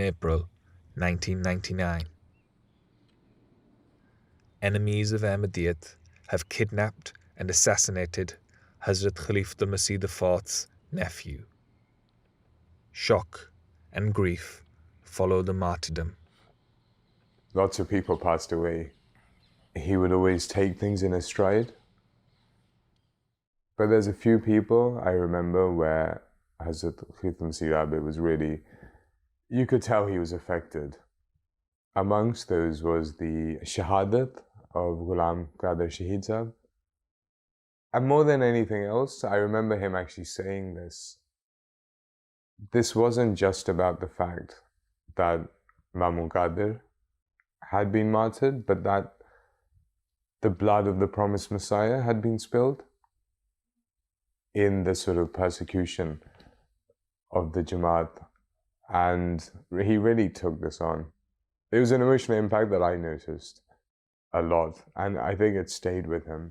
April 1999. Enemies of Ahmadiyyat have kidnapped and assassinated Hazrat Khalifah Masih IV's nephew. Shock and grief follow the martyrdom. Lots of people passed away. He would always take things in his stride. But there's a few people I remember where Hazrat Khalifah Masih was really, you could tell he was affected. Amongst those was the Shahadat of Ghulam Qadir Shaheed Sahab. And more than anything else, I remember him actually saying this. This wasn't just about the fact that Mamun Qadir had been martyred, but that the blood of the promised Messiah had been spilled in the sort of persecution of the Jamaat. And he really took this on. It was an emotional impact that I noticed a lot, and I think it stayed with him.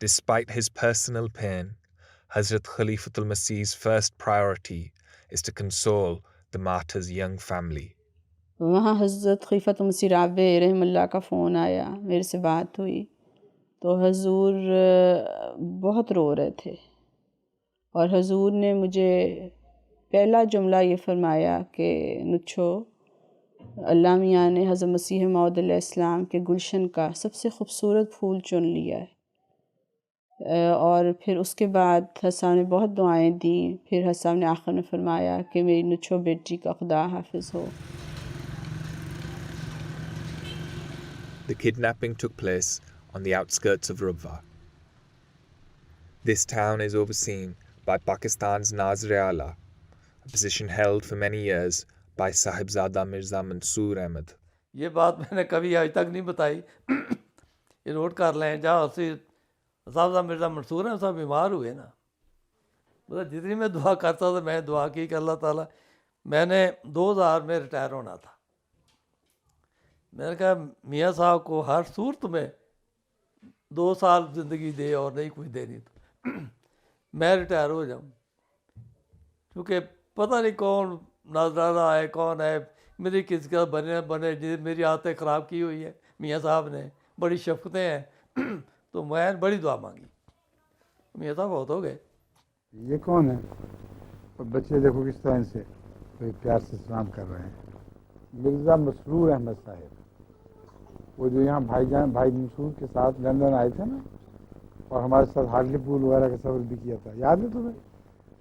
Despite his personal pain, Hazrat Khalifatul Masih's first priority is to console the martyr's young family. وہاں حضرت خلیفۃ مسیح رابع رحم اللہ کا phone آیا، میرے سے بات ہوئی تو حضور بہت رو رہے تھے، اور حضور نے مجھے پہلا جملہ یہ فرمایا کہ نچھو، اللہ میاں نے حضرت مسیح موعود علیہ السلام کے گلشن کا سب سے خوبصورت پھول چن لیا ہے۔ اور پھر اس کے بعد حسن نے بہت دعائیں دیں، پھر حسن نے آخر میں فرمایا کہ میری نچھو بیٹی کا خدا حافظ ہو۔ The kidnapping took place on the outskirts of Rabwa. This town is overseen by Pakistan's Nazir-e-Ala, a position held for many years by Sahibzada Mirza Mansoor Ahmad. یہ بات میں نے کبھی آج تک نہیں بتائی، یہ نوٹ کر لیں۔ جہاں سے صاحبزادہ مرزا منصور ہیں صاحب بیمار ہوئے نا، مطلب جتنی میں دعا کرتا تھا، میں دعا کی کہ اللہ تعالیٰ، میں نے 2000 میں ریٹائر ہونا تھا، میں نے کہا میاں صاحب کو ہر صورت میں 2 سال زندگی دے اور نہیں کچھ دینی تو میں ریٹائر ہو جاؤں، کیونکہ پتہ نہیں کون ناظرانہ آئے، کون ہے، میری کس کا بنے جس میری عادتیں خراب کی ہوئی ہے میاں صاحب نے، بڑی شفقتیں ہیں، تو میں بڑی دعا مانگی، میاں صاحب بہت ہو گئے۔ یہ کون ہے؟ اور بچے دیکھو کس طرح سے کوئی پیار سے سلام کر رہے ہیں۔ مرزا مسرور احمد صاحب، وہ جو یہاں بھائی منصور کے ساتھ لندن آئے تھے نا، اور ہمارے ساتھ ہارلی پول وغیرہ کا سفر بھی کیا تھا، یاد ہے تمہیں؟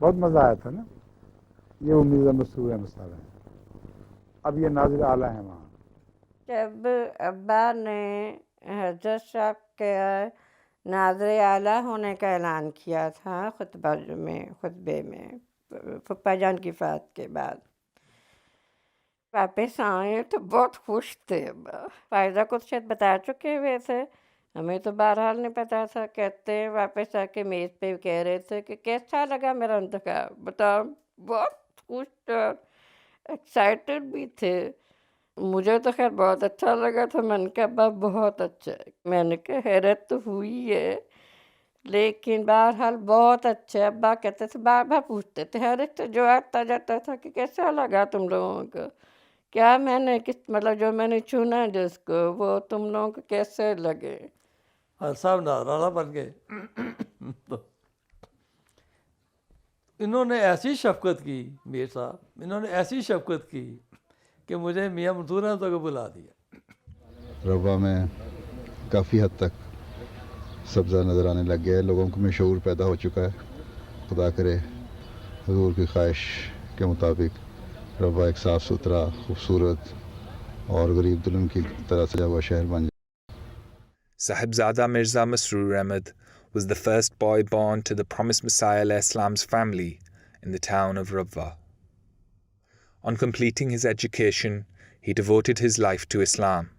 بہت مزہ آیا تھا نا۔ یہ وہ مرزا مسرور احمد صاحب ہیں، اب یہ ناظر اعلیٰ ہیں وہاں۔ جب ابا نے حضرت صاحب کے ناظر اعلیٰ ہونے کا اعلان کیا تھا خطبے میں پپا جان کی وفات کے بعد، واپس آئے تو بہت خوش تھے ابا۔ فائدہ کو شاید بتا چکے ہوئے تھے، ہمیں تو بہرحال نہیں پتا تھا۔ کہتے ہیں واپس آ کے میز پہ کہہ رہے تھے کہ کیسا لگا میرا انتخاب، بتاؤ۔ بہت خوش تھے، ایکسائٹیڈ بھی تھے۔ مجھے تو خیر بہت اچھا لگا تھا، میں نے کہا ابا بہت اچھا ہے، میں نے کہا حیرت تو ہوئی ہے لیکن بہرحال بہت اچھا ہے۔ ابا کہتے تھے، بار بار پوچھتے تھے، ہر ایک سے جو آتا جاتا تھا کہ کیسا لگا تم لوگوں کو، کیا میں نے مطلب جو میں نے چنا جس کو وہ تم لوگوں کو کیسے لگے۔ ہر صاحب ناظرانہ بن گئے۔ تو انہوں نے ایسی شفقت کی، میر صاحب انہوں نے ایسی شفقت کی کہ مجھے میاں منصور نے تو بلا دیا۔ روا میں کافی حد تک سبزہ نظر آنے لگ گیا ہے، لوگوں کو میں شعور پیدا ہو چکا ہے۔ خدا کرے حضور کی خواہش کے مطابق روا ایک صاف ستھرا، خوبصورت اور غریب دلن کی طرح سجا ہوا شہر بن جائے۔ Sahibzada Mirza Masroor Ahmad was the first boy born to the promised Messiah alayhi Islam's family in the town of Rabwa. On completing his education, he devoted his life to Islam.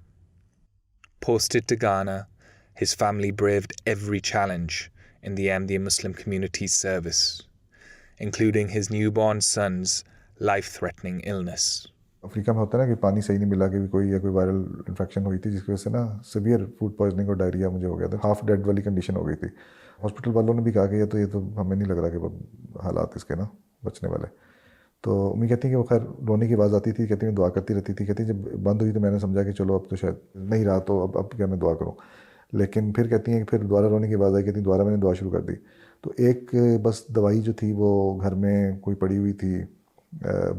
Posted to Ghana, his family braved every challenge in the Ahmadiyya Muslim community's service, including his newborn son's life-threatening illness. افریقہ میں ہوتا ہے نا کہ پانی صحیح نہیں ملا، کہ کوئی وائرل انفیکشن ہوئی تھی جس کی وجہ سے نا سیویئر فوڈ پوائزننگ اور ڈائریا مجھے ہو گیا تھا، ہاف ڈیڈ والی کنڈیشن ہو گئی تھی۔ ہاسپٹل والوں نے بھی کہا کہ یہ تو ہمیں نہیں لگ رہا کہ حالات اس کے نا بچنے والے۔ تو امی کہتی ہیں کہ وہ خیر رونے کی آواز آتی تھی، کہتی ہیں دعا کرتی رہتی تھی، کہتی ہیں جب بند ہوئی تو میں نے سمجھا کہ چلو اب تو شاید نہیں رہا، تو اب کیا میں دعا کروں۔ لیکن پھر کہتی ہیں کہ پھر دوبارہ رونے کی آواز آئی، کہتی ہیں دوبارہ میں نے دعا شروع کر دی. تو ایک بس دوائی جو تھی وہ گھر میں کوئی پڑی ہوئی تھی،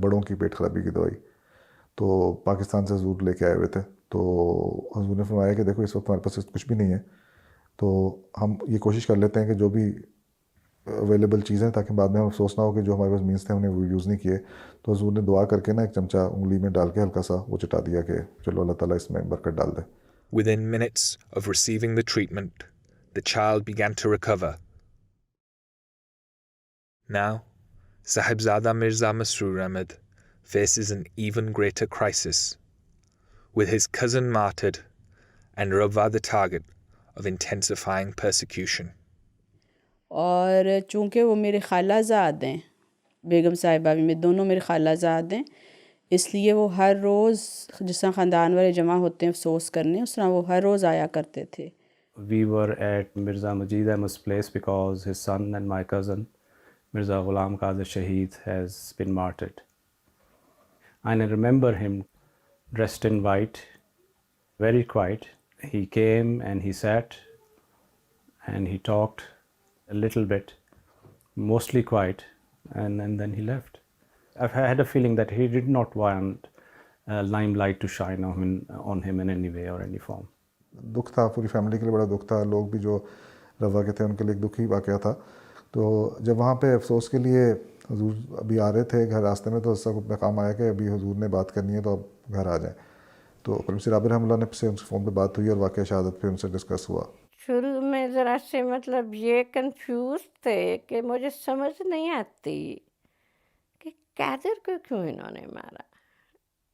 بڑوں کی پیٹ خرابی کی دوائی، تو پاکستان سے حضور لے کے آئے ہوئے تھے. تو حضور نے فرمایا کہ دیکھو اس وقت ہمارے پاس کچھ بھی نہیں ہے، تو ہم یہ کوشش کر لیتے ہیں کہ جو بھی اویلیبل چیزیں، تاکہ بعد میں ہم افسوس نہ ہو کہ جو ہمارے پاس مینس تھے انہیں وہ یوز نہیں کیے. تو حضور نے دعا کر کے نا ایک چمچہ انگلی میں ڈال کے ہلکا سا وہ چٹا دیا کہ چلو اللہ تعالیٰ اس میں برکت ڈال دے. Within minutes of receiving the treatment, the child began to recover. Now, Sahibzada Mirza Masroor Ahmad faces an even greater crisis, with his cousin martyred and Rabwa the target of intensifying persecution. اور چونکہ وہ میرے خالہ زاد ہیں، بیگم صاحبہ بھی، میں دونوں میرے خالہ زاد ہیں، اس لیے وہ ہر روز جس طرح خاندان والے جمع ہوتے ہیں افسوس کرنے، اس طرح وہ ہر روز آیا کرتے تھے. We were at Mirza Majid Ahmad's place because his son and my cousin Mirza Ghulam Qadir Shaheed has been martyred. And I remember him dressed in white, very quiet. He came and he sat and he talked a little bit, mostly quiet, and then he left. I've had a feeling that he did not want limelight to shine on him in any way or any form. دکھ تھا پوری family کے لیے، بڑا دکھ تھا. لوگ بھی جو روا کے تھے ان کے لیے ایک دکھی واقعہ تھا. تو جب وہاں پہ افسوس کے لیے حضور ابھی آ رہے تھے گھر راستے میں، تو اس کو پیغام آیا کہ ابھی حضور نے بات کرنی ہے تو اب گھر آ جائیں. تو پروفیسر عابر رحمۃ اللہ نے سے ان سے فون پہ بات ہوئی اور واقعہ شہادت پہ ان سے ڈسکس ہوا. شروع میں ذرا سے مطلب یہ کنفیوز تھے کہ مجھے سمجھ نہیں آتی کہ قادر کو کیوں انہوں نے مارا.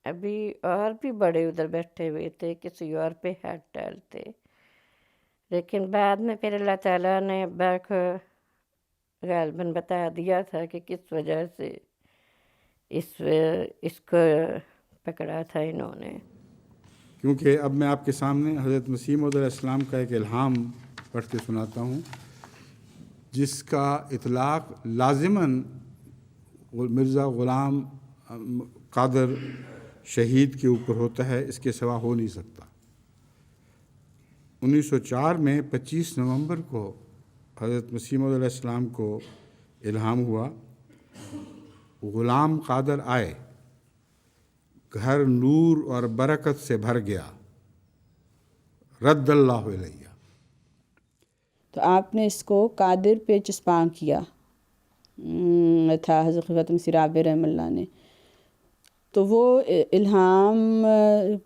ابھی اور بھی بڑے ادھر بیٹھے ہوئے تھے، کسی اور پہ ہاتھ ڈالتے. لیکن بعد میں پھر اللہ تعالیٰ نے ابا کو غالباً بتا دیا تھا کہ کس وجہ سے اس کو پکڑا تھا انہوں نے. کیونکہ اب میں آپ کے سامنے حضرت مسیح موعود علیہ السلام کا ایک الہام پڑھ کے سناتا ہوں، جس کا اطلاق لازماً مرزا غلام قادر شہید کے اوپر ہوتا ہے، اس کے سوا ہو نہیں سکتا. 1904 میں 25 نومبر کو حضرت مسیح موعود علیہ السلام کو الہام ہوا، غلام قادر آئے، گھر نور اور برکت سے بھر گیا، رد اللہ علیہ. تو آپ نے اس کو قادر پہ چسپاں کیا تھا حضرت خلیفۃ مسیح عابر رحمہ اللہ نے. تو وہ الہام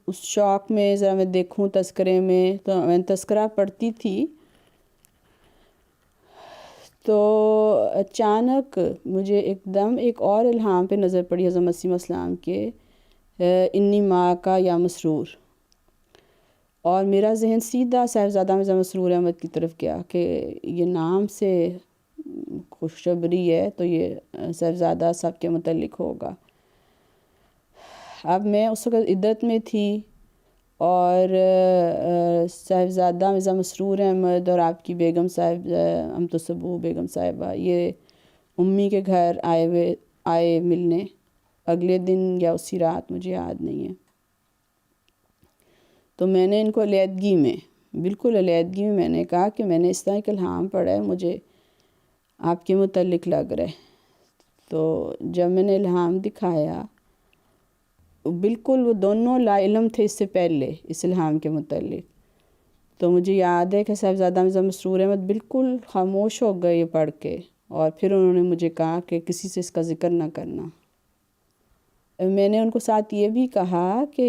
اس شوق میں ذرا میں دیکھوں تذکرے میں، تو میں تذکرہ پڑھتی تھی تو اچانک مجھے ایک دم ایک اور الہام پہ نظر پڑی حضرت مسیح السلام کے، انی ماں کا یا مسرور. اور میرا ذہن سیدھا صاحبزادہ مرزا مسرور احمد کی طرف گیا کہ یہ نام سے خوشخبری ہے تو یہ صاحبزادہ صاحب کے متعلق ہوگا. اب میں اس وقت عدت میں تھی اور صاحبزادہ مرزا مسرور احمد اور آپ کی بیگم صاحب امت الصبوح بیگم صاحبہ یہ امی کے گھر آئے ملنے اگلے دن یا اسی رات، مجھے یاد نہیں ہے. تو میں نے ان کو علیحدگی میں، بالکل علیحدگی میں میں نے کہا کہ میں نے اس طرح ایک الہام پڑھا ہے، مجھے آپ کے متعلق لگ رہا ہے. تو جب میں نے الہام دکھایا، بالکل وہ دونوں لا علم تھے اس سے پہلے اس الہام کے متعلق. تو مجھے یاد ہے کہ صاحبزادہ مرزا مسرور احمد بالکل خاموش ہو گئے یہ پڑھ کے، اور پھر انہوں نے مجھے کہا کہ کسی سے اس کا ذکر نہ کرنا. میں نے ان کو ساتھ یہ بھی کہا کہ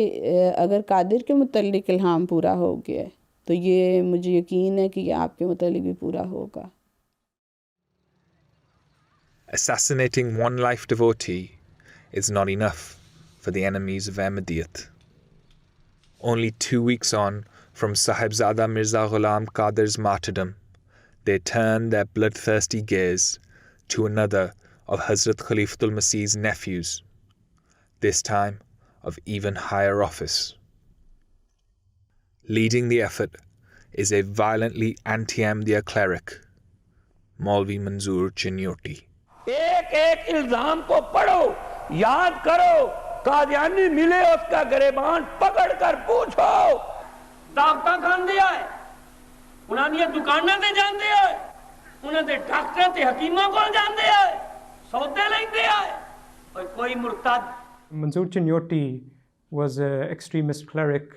اگر قادر کے متعلق الہام پورا ہو گیا ہے تو یہ مجھے یقین ہے کہ یہ آپ کے متعلق بھی پورا ہوگا. Assassinating one life devotee is not enough for the enemies of Ahmadiyyat. Only 2 weeks on from Sahibzada Mirza Ghulam Qadir's martyrdom, they turned their bloodthirsty gaze to another of Hazrat Khalifatul Masih's nephews, this time of even higher office. Leading the effort is a violently anti-Ahmadiyya cleric, Maulvi Manzoor Chinyoti. ایک ایک الزام کو پڑھو، یاد کرو، قادیانی ملے اس کا گریبان پکڑ کر پوچھو، طاقتہ کھان دیا ہے، انہاں دی دکاناں تے جاندے آئے انہاں دے ڈاکٹراں تے حکیماں کول جاندے آئے سودے لیندے آئے اور کوئی مرتد. Mansoor Chinyoti was an extremist cleric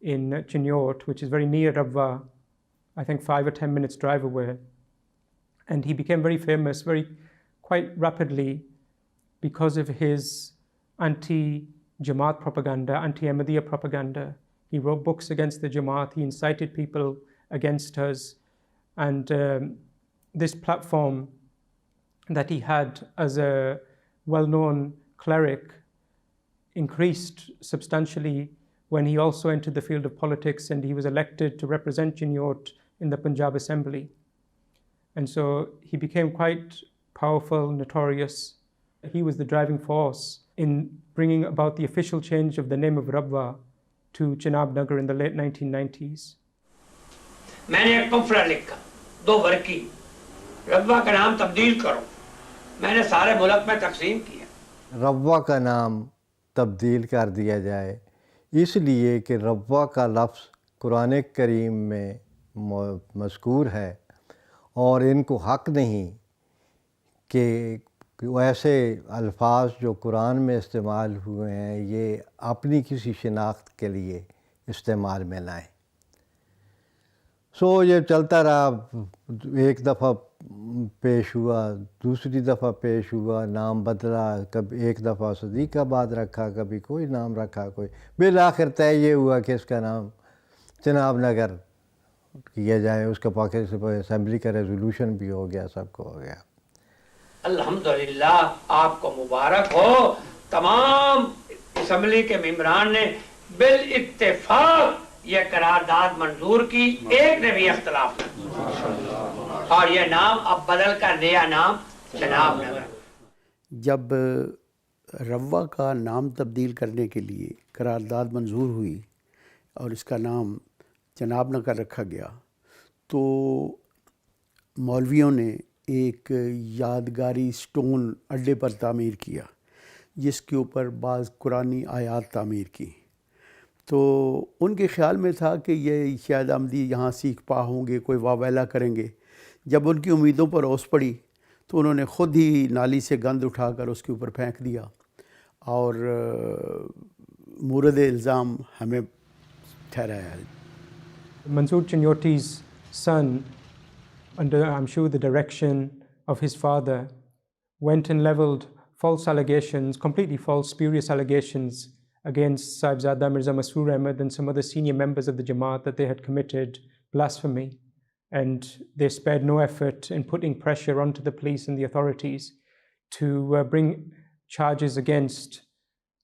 in Chinyot, which is very near Rabwa, I think 5 or 10 minutes drive away. And he became very famous quite rapidly because of his anti-Jamaat propaganda, anti-Ahmadiyya propaganda. He wrote books against the Jamaat, he incited people against us. And this platform that he had as a well-known cleric increased substantially when he also entered the field of politics and he was elected to represent Chinyot in the Punjab Assembly. And so he became quite powerful, notorious. He was the driving force in bringing about the official change of the name of Rabwa to Chenab Nagar in the late 1990s. میں نے ایک پمفلٹ لکھا 2 ورقی ربوہ کا نام تبدیل کرو میں نے سارے ملک میں تقسیم کیا. ربوہ کا نام تبدیل کر دیا جائے اس لیے کہ ربوہ کا لفظ قرآن کریم میں مذکور ہے اور ان کو حق نہیں کہ ایسے الفاظ جو قرآن میں استعمال ہوئے ہیں یہ اپنی کسی شناخت کے لیے استعمال میں لائیں. سو یہ چلتا رہا. ایک دفعہ پیش ہوا, دوسری دفعہ پیش ہوا, نام بدلا, کبھی ایک دفعہ صدیق آباد رکھا, کبھی کوئی نام رکھا, کوئی. بالآخر طے یہ ہوا کہ اس کا نام چناب نگر کیا جائے. اس کا پاکستان اسمبلی کا ریزولوشن بھی ہو گیا, سب کو ہو گیا. الحمدللہ آپ کو مبارک ہو. تمام اسمبلی کے ممبران نے بالاتفاق یہ قرارداد منظور کی, ایک نے بھی اختلاف نہیں, اور یہ نام اب بدل کر نیا نام چناب نگر. جب روا کا نام تبدیل کرنے کے لیے قرارداد منظور ہوئی اور اس کا نام چناب نگر رکھا گیا تو مولویوں نے ایک یادگاری سٹون اڈے پر تعمیر کیا جس کے اوپر بعض قرآنی آیات تعمیر کی. تو ان کے خیال میں تھا کہ یہ شاید احمدی یہاں سیکھ پا ہوں گے, کوئی واویلا کریں گے. جب ان کی امیدوں پر اوس پڑی تو انہوں نے خود ہی نالی سے گند اٹھا کر اس کے اوپر پھینک دیا اور مورد الزام ہمیں ٹھہرایا. Mansoor Chinyoti's son, under I'm sure the direction of his father, went and levelled false allegations, completely false, spurious allegations against Sahibzada Mirza Masroor Ahmad and some other senior members of the Jamaat that they had committed blasphemy. And they spared no effort in putting pressure onto the police and the authorities to bring charges against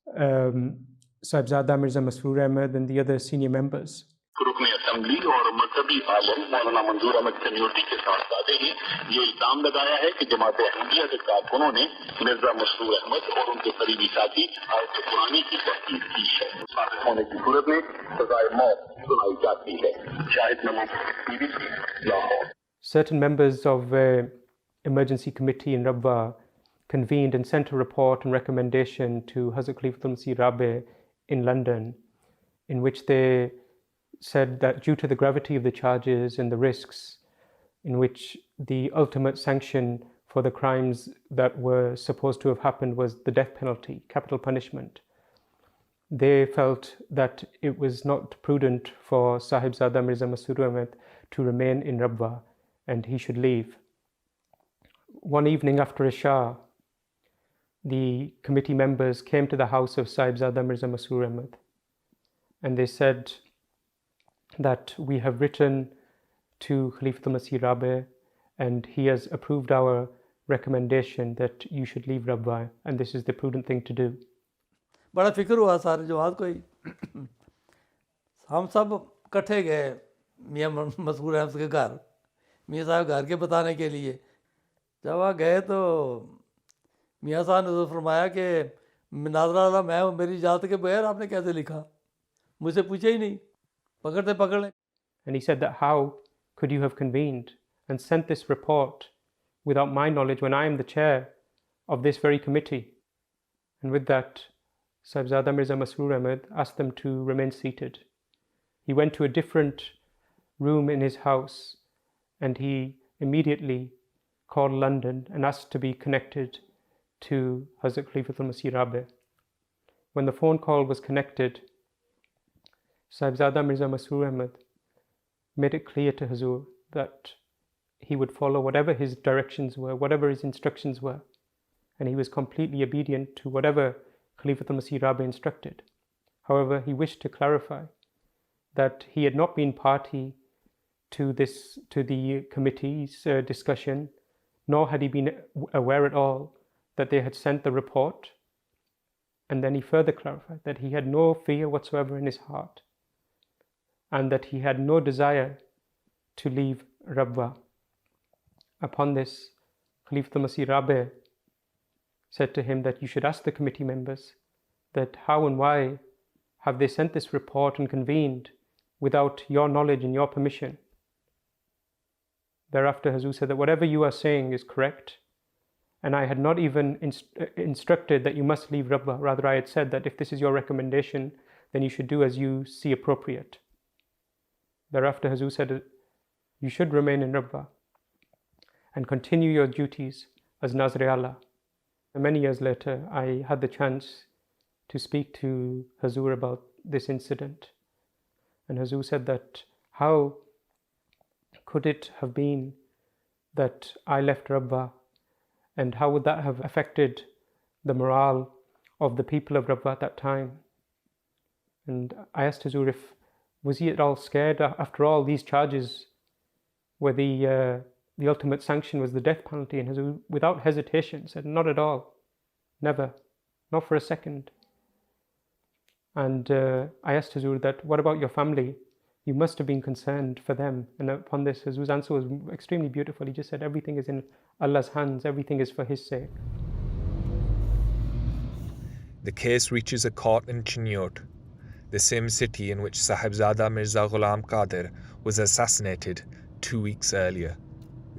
Sahibzada Mirza Masroor Ahmad and the other senior members. رکن assembly اور مذہبی عالم مولانا منظور احمد چنیوٹی کے صاحبزادے نے یہ الزام لگایا ہے کہ جماعت احمدیہ کے کارکنوں نے مرزا مسرور احمد اور ان کے قریبی ساتھی آیت قرآنی کی تحقیق کی ہے. ثابت ہونے کی صورت میں سزائے موت سنائی جاتی ہے. شاہد نمک BBC Lahore. Certain members of emergency committee in Rabwa convened and sent a report and recommendation to Hazrat Khalifatul Masih Rabe in London, in which they said that due to the gravity of the charges and the risks, in which the ultimate sanction for the crimes that were supposed to have happened was the death penalty, capital punishment, they felt that it was not prudent for Sahibzada Mirza Masroor Ahmad to remain in Rabwa and he should leave. One evening after Isha, the committee members came to the house of Sahibzada Mirza Masroor Ahmad and they said that we have written to Khalifatul Masih Rabe and he has approved our recommendation that you should leave Rabwa and this is the prudent thing to do. بڑا فکر ہوا سارے جماعت کو ہی. ہم سب کٹھے گئے میاں مسرور احمد کے گھر, میاں صاحب گھر کے بتانے کے لیے. جب وہاں گئے تو میاں صاحب نے فرمایا کہ ناظرہ اللہ میں میری اجازت کے بغیر آپ نے کیسے لکھا, مجھ سے پوچھا ہی نہیں, پکڑتے پکڑنے. And he said that how could you have convened and sent this report without my knowledge when I am the chair of this very committee? And with that, Sahibzada Mirza Masroor Ahmad asked them to remain seated. He went to a different room in his house, and he immediately called London and asked to be connected to Hazrat Khalifatul Masih Rabi. When the phone call was connected, Sahibzada Mirza Masroor Ahmad made it clear to Hazur that he would follow whatever his directions were, whatever his instructions were, and he was completely obedient to whatever Khalifatul Masih Rabi instructed. However, he wished to clarify that he had not been party to the committee's discussion, nor had he been aware at all that they had sent the report. And then he further clarified that he had no fear whatsoever in his heart, and that he had no desire to leave Rabwa. Upon this, Khalifatul Masih Rabi said to him that you should ask the committee members that how and why have they sent this report and convened without your knowledge and your permission. Thereafter, Hazur said that whatever you are saying is correct, and I had not even instructed that you must leave Rabwa. Rather, I had said that if this is your recommendation, then you should do as you see appropriate. Thereafter, Hazur said, you should remain in Rabwa and continue your duties as Nazir Allah. And many years later, I had the chance to speak to Hazur about this incident. And Hazur said that how could it have been that I left Rabwa, and how would that have affected the morale of the people of Rabwa at that time? And I asked Hazur if was he at all scared? After all, these charges where the ultimate sanction was the death penalty, and Hazur, without hesitation, said, not at all, never, not for a second. And I asked Hazur that, what about your family? You must have been concerned for them. And upon this, Hazur's answer was extremely beautiful. He just said, everything is in Allah's hands, everything is for His sake. The case reaches a court in Chinnot, the same city in which Sahibzada Mirza Ghulam Qadir was assassinated 2 weeks earlier.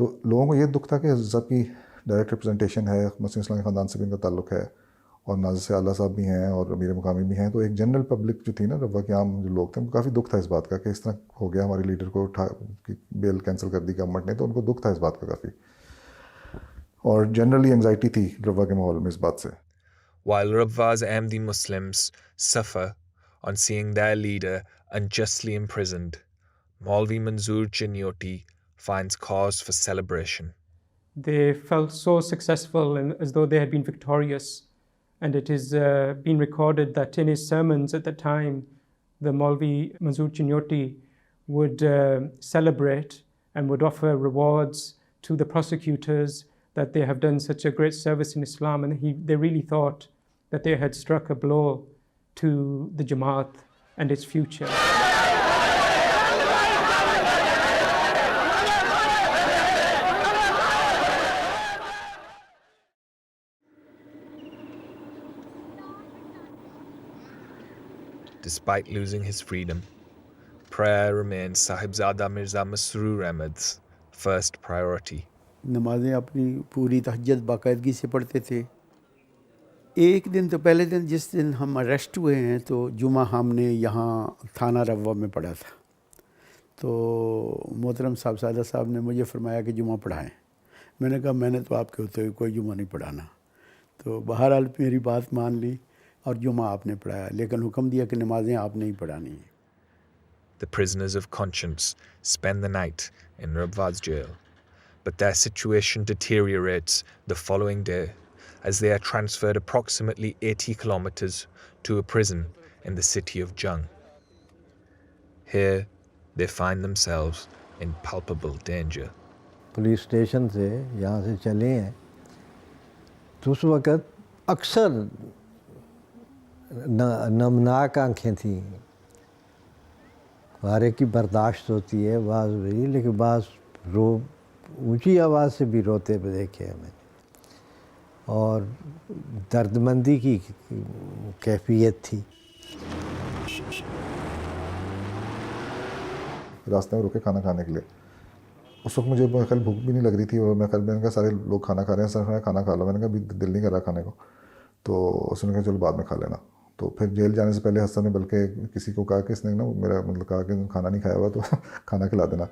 تو لوگوں کو یہ دکھ تھا کہ حضرت صاحب کی ڈائریکٹ ریپرزنٹیشن ہے، مسلم اسلامی خاندان سے بھی ان کا تعلق ہے، اور ناظر سے اعلیٰ صاحب بھی ہیں اور امیر مقامی بھی ہیں، تو ایک جنرل پبلک جو تھی نا، ربوہ کے عام جو لوگ تھے، ان کو کافی دکھ تھا اس بات کا کہ اس طرح ہو گیا، ہمارے لیڈر کو بیل کینسل کر دی گورنمنٹ نے، تو ان کو دکھ تھا اس بات کا کافی، اور جنرلی انگزائٹی تھی ربوہ کے ماحول میں اس بات سے. While Rabwa's Ahmadi Muslims suffer on seeing their leader unjustly imprisoned, Maulvi Manzoor Chinyoti finds cause for celebration. They felt so successful and as though they had been victorious. And it is been recorded that in his sermons at the time, the Maulvi Manzoor Chinyoti would celebrate and would offer rewards to the prosecutors that they have done such a great service in Islam, and they really thought that they had struck a blow to the Jamaat and its future. Despite losing his freedom, prayer remains Sahibzada Mirza Masroor Ahmad's first priority. نمازیں اپنی پوری تہجد باقاعدگی سے پڑھتے تھے. ایک دن تو پہلے دن جس دن ہم اریسٹ ہوئے ہیں تو جمعہ ہم نے یہاں تھانہ روا میں پڑھا تھا. تو محترم صاحبزادہ صاحب نے مجھے فرمایا کہ جمعہ پڑھائیں. میں نے کہا میں نے تو آپ کے ہوتے ہوئے کوئی جمعہ نہیں پڑھانا. تو بہرحال میری بات مان لی اور جمعہ آپ نے پڑھایا، لیکن حکم دیا کہ نمازیں آپ نے ہی پڑھانی ہیں. The prisoners of conscience spend the night in Rabwa's jail, but their situation deteriorates the following day as they are transferred approximately 80 kilometers to a prison in the city of Jung. Here, they find themselves in palpable danger. Police station سے یہاں سے چلے ہیں تو اس وقت اکثر نمناک آنکھیں تھیں. ہر ایک کی برداشت ہوتی ہے، بعض بھی، لیکن بعض اونچی آواز سے بھی روتے ہوئے دیکھے ہمیں، اور درد مندی کی کیفیت تھی. راستے میں رکے کھانا کھانے کے لیے. اس وقت مجھے خیال بھوک بھی نہیں لگ رہی تھی، اور میں نے کہا سارے لوگ کھانا کھا رہے ہیں، سر کھانا کھا لو. میں نے کہا ابھی دل نہیں کر رہا کھانے کو. تو اس نے کہا چلو بعد میں کھا لینا. تو پھر جیل جانے سے پہلے حسن نے بلکہ کسی کو کہا کہ اس نے نا میرا مطلب کہا کہ کھانا نہیں کھایا ہوا تو کھانا کھلا دینا.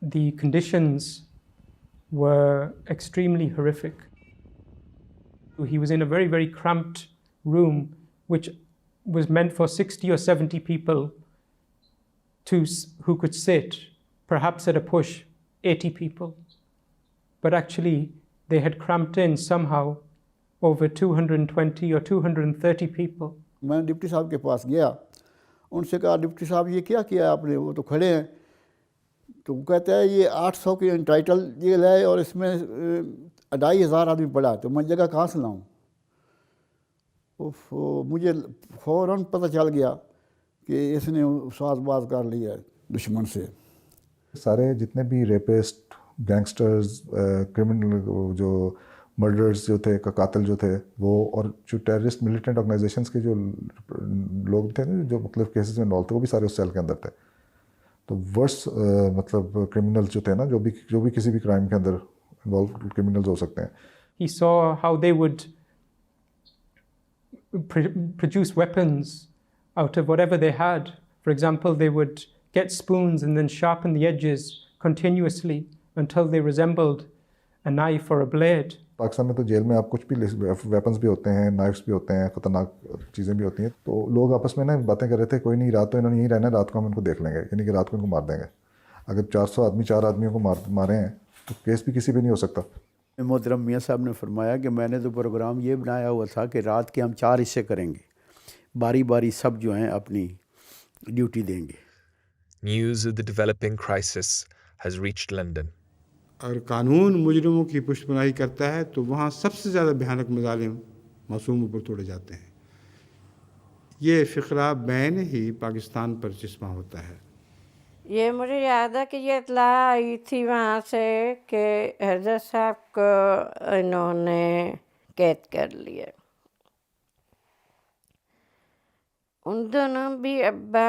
The conditions were extremely horrific. He was in a very, very cramped room which was meant for 60 or 70 people who could sit, perhaps at a push, 80 people. But actually, they had cramped in somehow over 220 or 230 people. میں deputy صاحب کے پاس گیا، ان سے کہا deputy صاحب یہ کیا کیا آپ نے؟ وہ تو کھڑے ہیں. تو وہ کہتا ہے یہ 800 کی انٹائٹل جیل ہے اور اس میں 2500 آدمی پڑا، تو میں جگہ کہاں سے لاؤں؟ مجھے فوراً پتہ چل گیا کہ اس نے ساز باز کر لیا ہے دشمن سے. سارے جتنے بھی ریپسٹ، گینگسٹرز، کرمنل، جو مرڈرز جو تھے، قاتل جو تھے وہ، اور جو ٹیررسٹ ملیٹنٹ آرگنائزیشنز کے جو لوگ تھے جو مختلف کیسز میں انوالو تھے، وہ بھی سارے اس سیل کے اندر تھے. تو ورس مطلب کرمنلز جو تھے نا، جو بھی کسی بھی کرائم کے اندر انوالو کرمنلز ہو سکتے ہیں. He saw how they would produce weapons out of whatever they had. For example, they would get spoons and then sharpen the edges continuously until they resembled a knife or a blade. Pakistan میں تو jail میں آپ کچھ بھی weapons بھی ہوتے ہیں، نائفس بھی ہوتے ہیں، خطرناک چیزیں بھی ہوتی ہیں. تو لوگ آپس میں نا باتیں کر رہے تھے، کوئی نہیں رات تو انہوں نے یہیں رہنا ہے، رات کو ہم ان کو دیکھ لیں گے، یعنی کہ رات کو ان کو مار دیں گے. اگر 400 آدمی 4 آدمیوں کو مارے ہیں تو کیس بھی کسی پہ نہیں ہو سکتا. محترم میاں صاحب نے فرمایا کہ میں نے تو پروگرام یہ بنایا ہوا تھا کہ رات کے ہم 4 حصے کریں گے، باری باری سب جو ہیں اپنی ڈیوٹی دیں گے. News of the developing crisis has reached London. اور قانون مجرموں کی پشت پناہی کرتا ہے تو وہاں سب سے زیادہ بھیانک مظالم معصوموں پر توڑے جاتے ہیں. یہ فقرہ بین ہی پاکستان پر چشمہ ہوتا ہے. یہ مجھے یاد ہے کہ یہ اطلاع آئی تھی وہاں سے کہ حضرت صاحب کو انہوں نے قید کر لیا. ان دونوں بھی ابا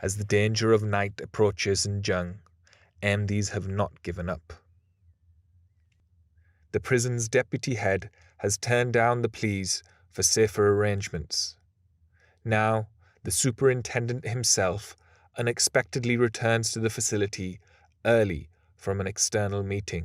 As the danger of night approaches in Jung, MDs have not given up. The prison's deputy head has turned down the pleas for safer arrangements. Now, the superintendent himself unexpectedly returns to the facility early from an external meeting.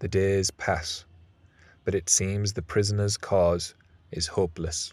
The days pass, but it seems the prisoner's cause is hopeless.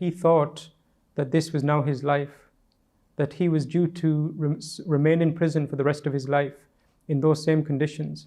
He thought that this was now his life, that he was due to remain in prison for the rest of his life in those same conditions.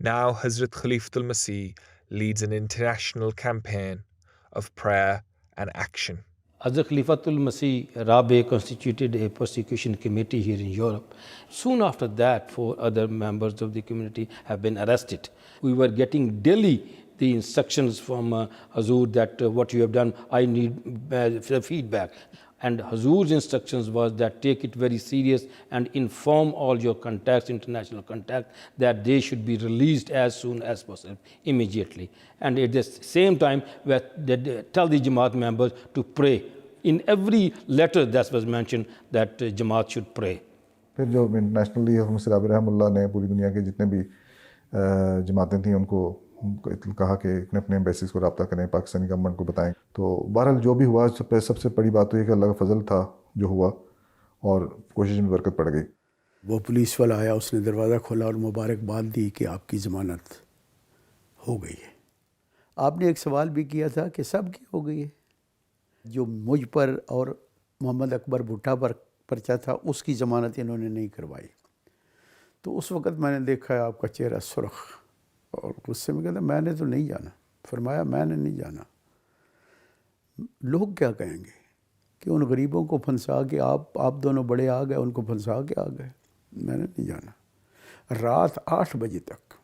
Now Hazrat Khalifatul Masih leads an international campaign of prayer and action. Hazrat Khalifatul Masih Rabe constituted a persecution committee here in Europe. Soon after that, 4 other members of the community have been arrested. We were getting daily the instructions from Hazur that what you have done, I need feedback. And Hazur's instructions was that take it very serious and inform all your contacts, international contacts, that they should be released as soon as possible, immediately. And at the same time, tell the Jamaat members to pray in every letter that was mentioned that Jamaat should pray. پھر جو internationally mister رابع رحمہ اللہ نے پوری دنیا کے جتنے بھی جماعتیں تھیں ان کو کہا کہ اپنے اپنے ایمبیسیز کو رابطہ کریں، پاکستانی گورنمنٹ کو بتائیں. تو بہرحال جو بھی ہوا سب سے بڑی بات تو یہ کہ اللہ کا فضل تھا جو ہوا اور کوشش میں برکت پڑ گئی. وہ پولیس والا آیا، اس نے دروازہ کھولا اور مبارکباد دی کہ آپ کی ضمانت ہو گئی ہے. آپ نے ایک سوال بھی کیا تھا کہ سب کی ہو گئی ہے. جو مجھ پر اور محمد اکبر بھٹا پر پرچہ تھا اس کی ضمانت انہوں نے نہیں کروائی. تو اس وقت میں نے دیکھا آپ کا چہرہ سرخ اور غصے میں کہتا میں نے تو نہیں جانا. فرمایا میں نے نہیں جانا. لوگ کیا کہیں گے کہ ان غریبوں کو پھنسا کے آپ دونوں بڑے آ گئے، ان کو پھنسا کے آ گئے. میں نے نہیں جانا. رات 8 بجے تک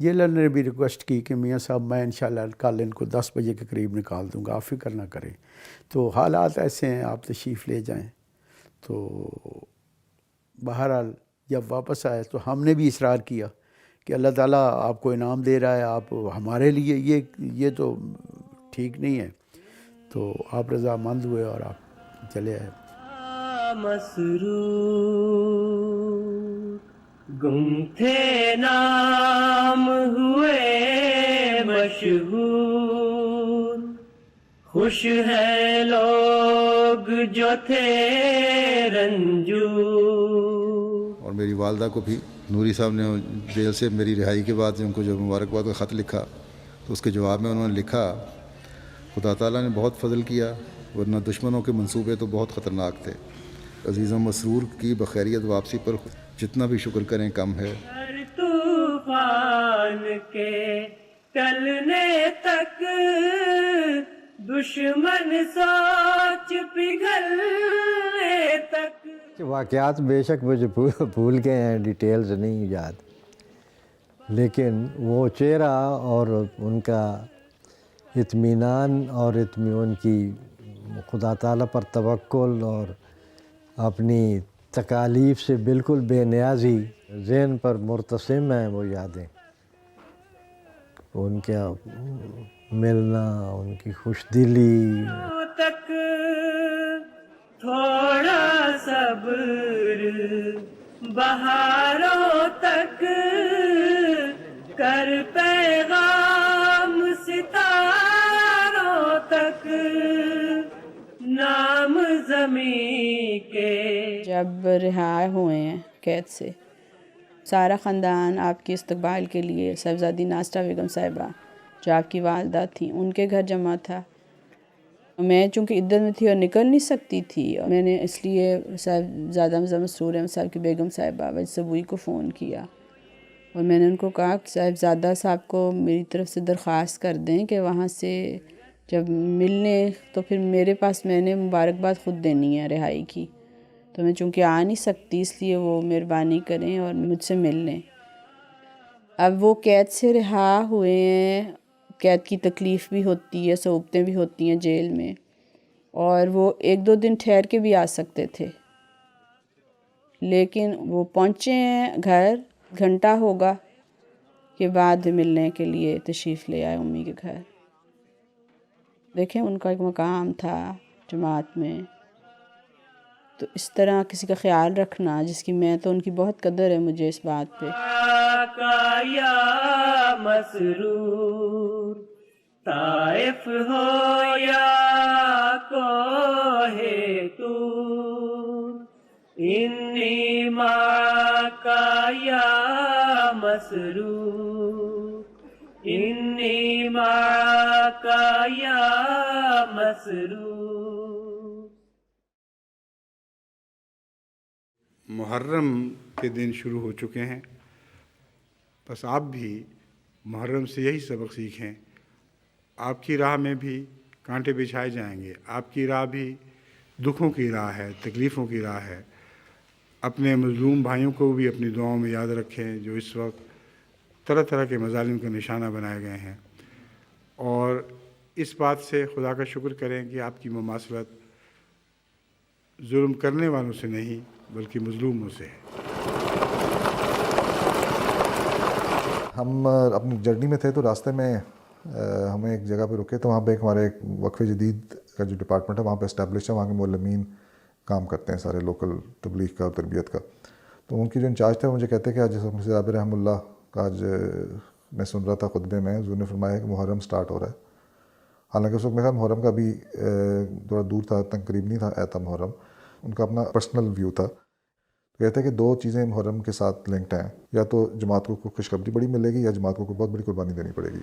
جیلر نے بھی ریکویسٹ کی کہ میاں صاحب میں انشاءاللہ کل ان کو 10 بجے کے قریب نکال دوں گا، آپ فکر نہ کریں. تو حالات ایسے ہیں، آپ تشریف لے جائیں. تو بہرحال جب واپس آئے تو ہم نے بھی اصرار کیا کہ اللہ تعالیٰ آپ کو انعام دے رہا ہے، آپ ہمارے لیے یہ تو ٹھیک نہیں ہے. تو آپ رضامند ہوئے اور آپ چلے آئے. مسرور گم تھے نام ہوئے مشہور، خوش ہیں لوگ جو تھے رنجور. اور میری والدہ کو بھی نوری صاحب نے جیل سے میری رہائی کے بعد ان کو جو مبارکباد کا خط لکھا تو اس کے جواب میں انہوں نے لکھا خدا تعالیٰ نے بہت فضل کیا ورنہ دشمنوں کے منصوبے تو بہت خطرناک تھے. عزیز و مسرور کی بخیریت واپسی پر جتنا بھی شکر کریں کم ہے. ہر طوفان کے ٹلنے تک دشمن سوچ پگھلنے تک. واقعات بے شک مجھے بھول گئے ہیں، ڈیٹیلز نہیں یاد، لیکن وہ چہرہ اور ان کا اطمینان اور ان کی خدا تعالیٰ پر توکل اور اپنی تکالیف سے بالکل بے نیازی ذہن پر مرتسم ہیں وہ یادیں. ان کا ملنا، ان کی خوش دلی. تک تھوڑا صبر بہاروں تک کر پیغام ستاروں تک نام زمین کے. جب رہا ہوئے ہیں قید سے سارا خاندان آپ کے استقبال کے لیے صاحبزادی ناصرہ بیگم صاحبہ جو آپ کی والدہ تھیں ان کے گھر جمع تھا. میں چونکہ عدت میں تھی اور نکل نہیں سکتی تھی اور میں نے اس لیے صاحبزادہ مسرور احمد صاحب کی بیگم صاحبہ وجہ سبوئی کو فون کیا اور میں نے ان کو کہا کہ صاحبزادہ صاحب کو میری طرف سے درخواست کر دیں کہ وہاں سے جب ملنے تو پھر میرے پاس میں نے مبارکباد خود دینی ہے رہائی کی. تو میں چونکہ آ نہیں سکتی اس لیے وہ مہربانی کریں اور مجھ سے مل لیں. اب وہ قید سے رہا ہوئے ہیں، قید کی تکلیف بھی ہوتی ہے، صعوبتیں بھی ہوتی ہیں جیل میں، اور وہ 1-2 دن ٹھہر کے بھی آ سکتے تھے، لیکن وہ پہنچے ہیں گھر گھنٹہ ہوگا کے بعد ملنے کے لیے تشریف لے آئے امی کے گھر. دیکھیں ان کا ایک مقام تھا جماعت میں. تو اس طرح کسی کا خیال رکھنا جس کی میں تو ان کی بہت قدر ہے مجھے اس بات پہ. آقا یا مسرور طائف ہو یا کوہ طور، انی معاکا یا مسرور، انی معاکا یا مسرور. محرم کے دن شروع ہو چکے ہیں، بس آپ بھی محرم سے یہی سبق سیکھیں. آپ کی راہ میں بھی کانٹے بچھائے جائیں گے، آپ کی راہ بھی دکھوں کی راہ ہے، تکلیفوں کی راہ ہے. اپنے مظلوم بھائیوں کو بھی اپنی دعاؤں میں یاد رکھیں جو اس وقت طرح طرح کے مظالم کا نشانہ بنائے گئے ہیں، اور اس بات سے خدا کا شکر کریں کہ آپ کی مماثلت ظلم کرنے والوں سے نہیں بلکہ مظلوموں سے ہے. ہم اپنی جرنی میں تھے تو راستے میں ہمیں ایک جگہ پہ رکے تو وہاں پہ ایک ہمارے ایک وقف جدید کا جو ڈپارٹمنٹ ہے وہاں پہ اسٹیبلش ہے, وہاں کے معلمین کام کرتے ہیں سارے لوکل تبلیغ کا اور تربیت کا. تو ان کی جو انچارج تھے مجھے کہتے ہیں کہ آج مسجد عابر رحمہ اللہ کا آج میں سن رہا تھا خطبے میں, حضور نے فرمایا کہ محرم سٹارٹ ہو رہا ہے. حالانکہ اس وقت میرا محرم کا بھی تھوڑا دور تھا, قریب نہیں تھا آتا محرم, ان کا اپنا پرسنل ویو تھا. کہتے ہیں کہ 2 چیزیں محرم کے ساتھ لنکڈ ہیں, یا تو جماعت کو خوشخبری بڑی ملے گی یا جماعت کو کوئی بہت بڑی قربانی دینی پڑے گی.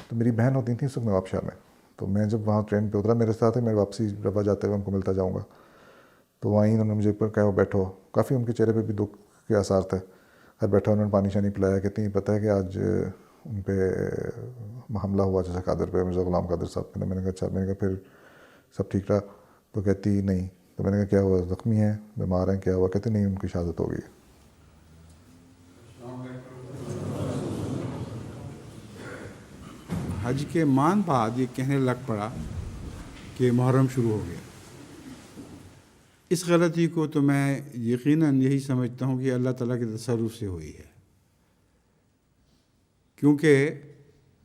تو میری بہن ہوتی تھیں اس وقت نواب شاہ میں, تو میں جب وہاں ٹرین پہ اترا میرے ساتھ میں واپسی ربا جاتے ہوئے ان کو ملتا جاؤں گا, تو وہیں انہوں نے مجھے کہا وہ بیٹھو, کافی ان کے چہرے پہ بھی دکھ کے آثار تھے. خیر بیٹھا, انہوں نے پانی شانی پلایا, کہتی ہیں پتہ ہے کہ آج ان پہ حملہ ہوا چچا قادر پہ, مرزا غلام قادر صاحب پہ. میں نے کہا اچھا, میں نے کہا پھر سب ٹھیک رہا؟ تو کہتی نہیں. تو میں نے کہا کیا ہوا, زخمی ہیں, بیمار ہیں, کیا ہوا؟ کہتے نہیں, ان کی شہادت ہو گئی. حج کے مان بعد یہ کہنے لگ پڑا کہ محرم شروع ہو گیا. اس غلطی کو تو میں یقیناً یہی سمجھتا ہوں کہ اللہ تعالیٰ کے تصرف سے ہوئی ہے, کیونکہ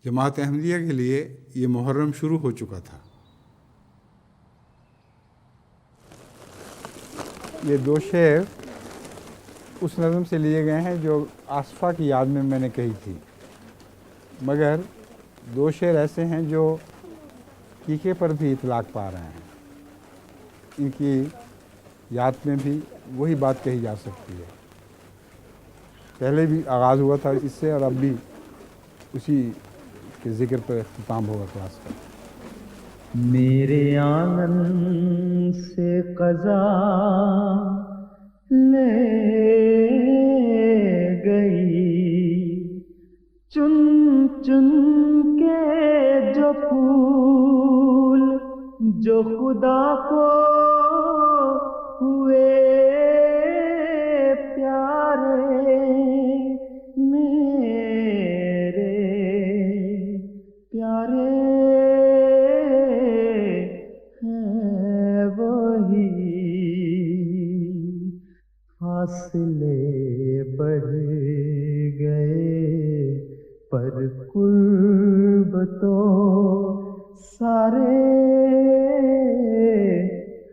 جماعت احمدیہ کے لیے یہ محرم شروع ہو چکا تھا. یہ 2 شعر اس نظم سے لیے گئے ہیں جو آصفہ کی یاد میں نے کہی تھی, مگر 2 شعر ایسے ہیں جو کیکے پر بھی اطلاق پا رہے ہیں. ان کی یاد میں بھی وہی بات کہی جا سکتی ہے. پہلے بھی آغاز ہوا تھا اس سے, اور اب بھی اسی کے ذکر پر اختتام ہوگا کلاس کا. میرے آنگن سے قضا لے گئی, چن چن کے جو پھول جو خدا کو ہوئے پیارے, میرے پیارے ہیں وہی. فاصلے بڑھ گئے پر قرب تو سارے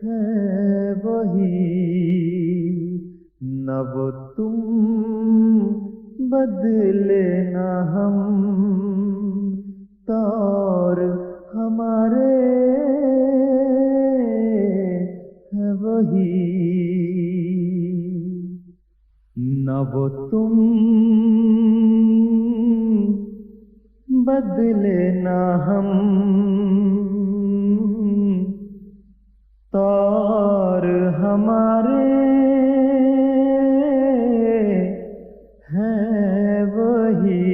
ہیں وہی. نہ وہ تم بدلے نہ ہم, طور ہمارے ہیں وہی. نہ وہ تم بدلے نہ ہم, طور ہمارے ہیں وہی.